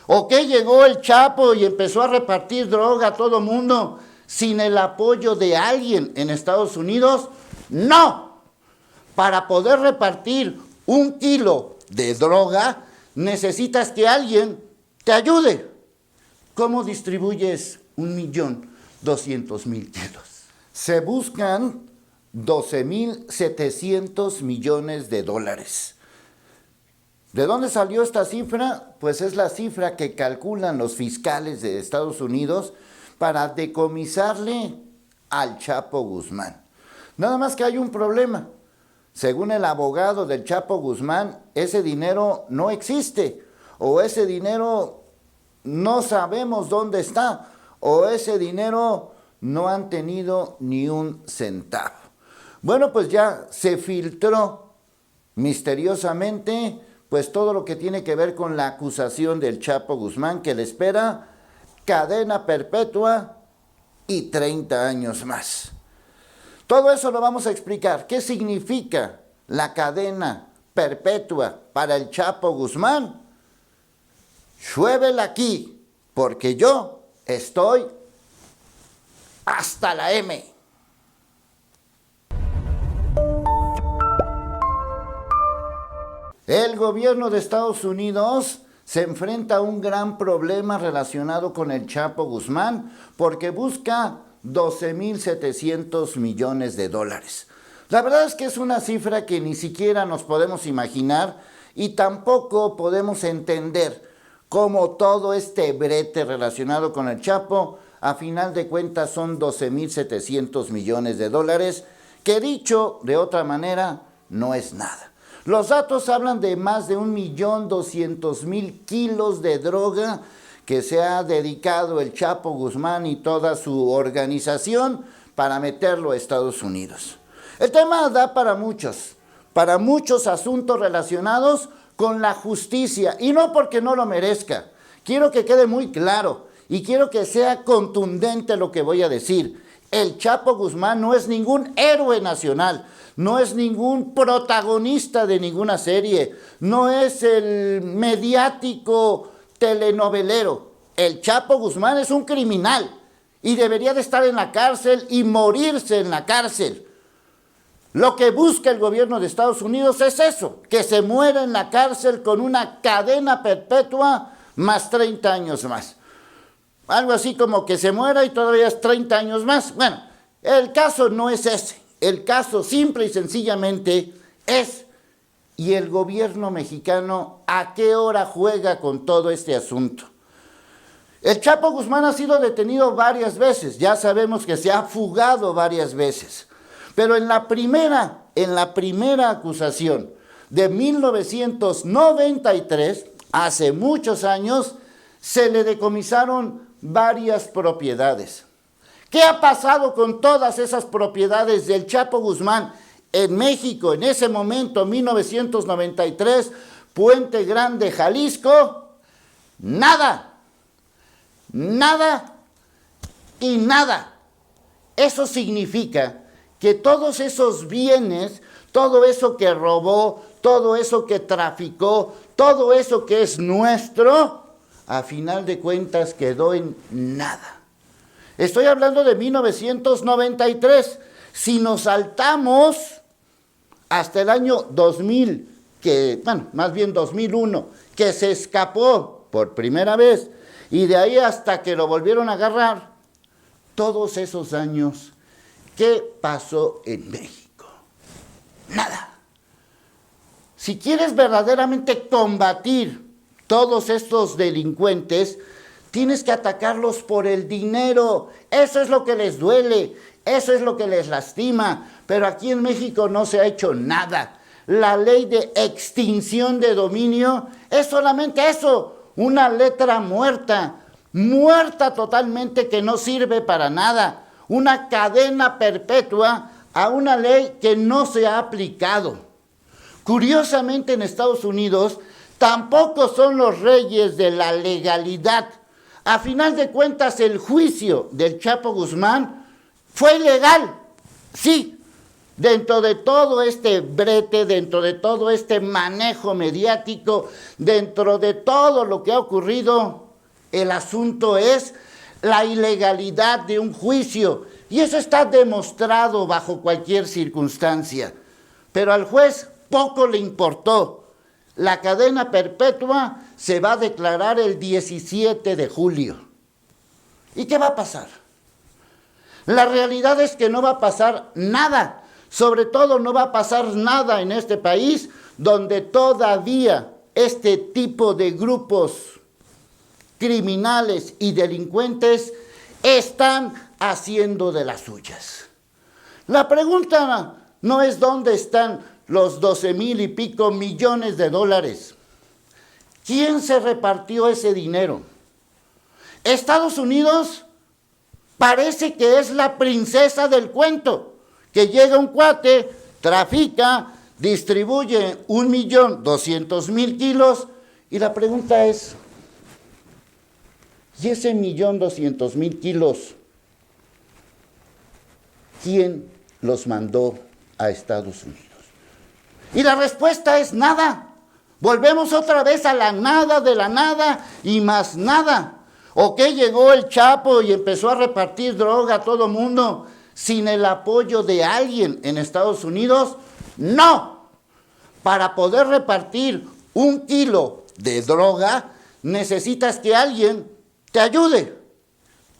¿O qué llegó el Chapo y empezó a repartir droga a todo mundo sin el apoyo de alguien en Estados Unidos? No. Para poder repartir 1 kilo de droga, necesitas que alguien te ayude. ¿Cómo distribuyes 1.200.000 kilos? Se buscan 12.700 millones de dólares. ¿De dónde salió esta cifra? Pues es la cifra que calculan los fiscales de Estados Unidos para decomisarle al Chapo Guzmán. Nada más que hay un problema. Según el abogado del Chapo Guzmán, ese dinero no existe, o ese dinero no sabemos dónde está, o ese dinero no han tenido ni un centavo. Bueno, pues ya se filtró misteriosamente pues todo lo que tiene que ver con la acusación del Chapo Guzmán, que le espera cadena perpetua y 30 años más. Todo eso lo vamos a explicar. ¿Qué significa la cadena perpetua para el Chapo Guzmán? Lluévela aquí, porque yo estoy hasta la M. El gobierno de Estados Unidos se enfrenta a un gran problema relacionado con el Chapo Guzmán porque busca 12.700 millones de dólares. La verdad es que es una cifra que ni siquiera nos podemos imaginar y tampoco podemos entender cómo todo este brete relacionado con el Chapo, a final de cuentas son 12.700 millones de dólares, que dicho de otra manera no es nada. Los datos hablan de más de 1.200.000 kilos de droga que se ha dedicado el Chapo Guzmán y toda su organización para meterlo a Estados Unidos. El tema da para muchos asuntos relacionados con la justicia, y no porque no lo merezca. Quiero que quede muy claro y quiero que sea contundente lo que voy a decir. El Chapo Guzmán no es ningún héroe nacional, no es ningún protagonista de ninguna serie, no es el mediático telenovelero. El Chapo Guzmán es un criminal y debería de estar en la cárcel y morirse en la cárcel. Lo que busca el gobierno de Estados Unidos es eso, que se muera en la cárcel con una cadena perpetua más 30 años más. Algo así como que se muera y todavía es 30 años más. Bueno, el caso no es ese. El caso simple y sencillamente es, ¿y el gobierno mexicano a qué hora juega con todo este asunto? El Chapo Guzmán ha sido detenido varias veces, ya sabemos que se ha fugado varias veces, pero en la primera acusación de 1993, hace muchos años, se le decomisaron varias propiedades. ¿Qué ha pasado con todas esas propiedades del Chapo Guzmán en México en ese momento, 1993, Puente Grande, Jalisco? Nada, nada y nada. Eso significa que todos esos bienes, todo eso que robó, todo eso que traficó, todo eso que es nuestro, a final de cuentas quedó en nada. Estoy hablando de 1993. Si nos saltamos hasta el año 2000, más bien 2001, que se escapó por primera vez, y de ahí hasta que lo volvieron a agarrar, todos esos años, ¿qué pasó en México? Nada. Si quieres verdaderamente combatir todos estos delincuentes, tienes que atacarlos por el dinero. Eso es lo que les duele, eso es lo que les lastima. Pero aquí en México no se ha hecho nada. La ley de extinción de dominio es solamente eso, una letra muerta totalmente, que no sirve para nada. Una cadena perpetua a una ley que no se ha aplicado. Curiosamente, en Estados Unidos tampoco son los reyes de la legalidad. A final de cuentas, el juicio del Chapo Guzmán fue ilegal, sí, dentro de todo este brete, dentro de todo este manejo mediático, dentro de todo lo que ha ocurrido, el asunto es la ilegalidad de un juicio. Y eso está demostrado bajo cualquier circunstancia. Pero al juez poco le importó. La cadena perpetua se va a declarar el 17 de julio. ¿Y qué va a pasar? La realidad es que no va a pasar nada. Sobre todo no va a pasar nada en este país donde todavía este tipo de grupos criminales y delincuentes están haciendo de las suyas. La pregunta no es dónde están los 12,000 y pico millones de dólares. ¿Quién se repartió ese dinero? Estados Unidos parece que es la princesa del cuento, que llega un cuate, trafica, distribuye 1,200,000 kilos, y la pregunta es, ¿y ese 1,200,000 kilos, quién los mandó a Estados Unidos? Y la respuesta es nada. Volvemos otra vez a la nada de la nada y más nada. ¿O qué llegó el Chapo y empezó a repartir droga a todo mundo sin el apoyo de alguien en Estados Unidos? No. Para poder repartir 1 kilo de droga, necesitas que alguien te ayude.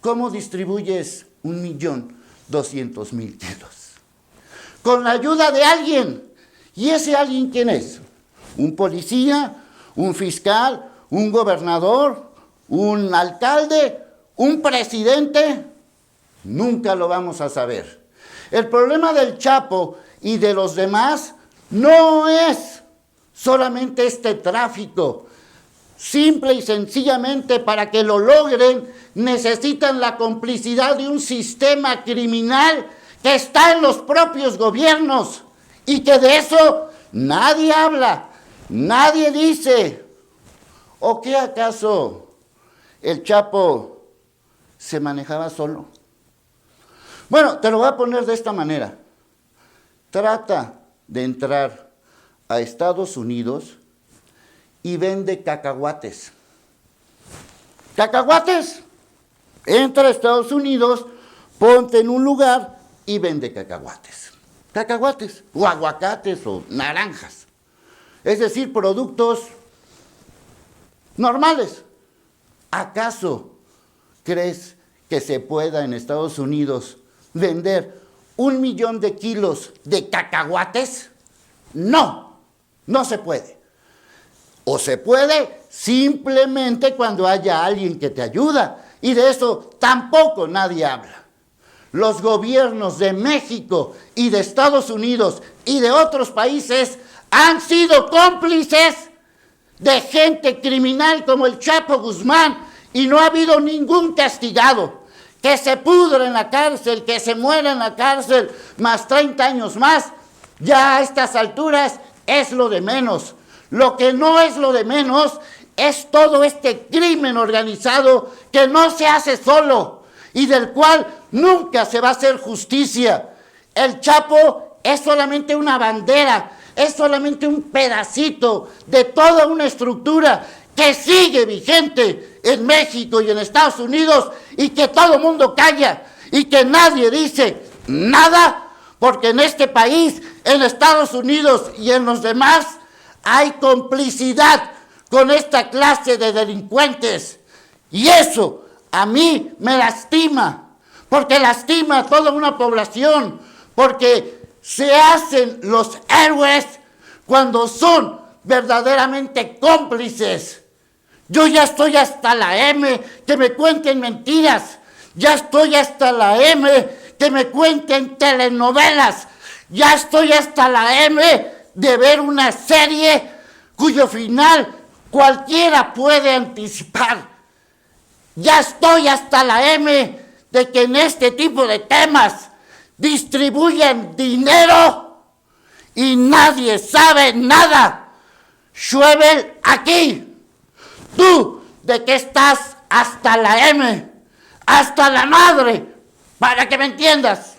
¿Cómo distribuyes 1,200,000 kilos? Con la ayuda de alguien. ¿Y ese alguien quién es? ¿Un policía? ¿Un fiscal? ¿Un gobernador? ¿Un alcalde? ¿Un presidente? Nunca lo vamos a saber. El problema del Chapo y de los demás no es solamente este tráfico. Simple y sencillamente, para que lo logren, necesitan la complicidad de un sistema criminal que está en los propios gobiernos y que de eso nadie habla, nadie dice. ¿O qué acaso el Chapo se manejaba solo? Bueno, te lo voy a poner de esta manera. Trata de entrar a Estados Unidos y vende cacahuates. ¿Cacahuates? Entra a Estados Unidos, ponte en un lugar y vende cacahuates. Cacahuates, o aguacates, o naranjas. Es decir, productos normales. ¿Acaso crees que se pueda en Estados Unidos vender 1,000,000 de kilos de cacahuates? No, no se puede. O se puede simplemente cuando haya alguien que te ayuda. Y de eso tampoco nadie habla. Los gobiernos de México y de Estados Unidos y de otros países han sido cómplices de gente criminal como el Chapo Guzmán y no ha habido ningún castigado. Que se pudra en la cárcel, que se muera en la cárcel, más 30 años más, ya a estas alturas es lo de menos. Lo que no es lo de menos es todo este crimen organizado que no se hace solo y del cual nunca se va a hacer justicia. El Chapo es solamente una bandera, es solamente un pedacito de toda una estructura que sigue vigente en México y en Estados Unidos y que todo el mundo calla y que nadie dice nada, porque en este país, en Estados Unidos y en los demás, hay complicidad con esta clase de delincuentes. Y eso a mí me lastima, porque lastima a toda una población, porque se hacen los héroes cuando son verdaderamente cómplices. Yo ya estoy hasta la M que me cuenten mentiras, ya estoy hasta la M que me cuenten telenovelas, ya estoy hasta la M de ver una serie cuyo final cualquiera puede anticipar. Ya estoy hasta la M de que en este tipo de temas distribuyen dinero y nadie sabe nada. Schwebel, aquí. ¿Tú de qué estás hasta la M? Hasta la madre, para que me entiendas.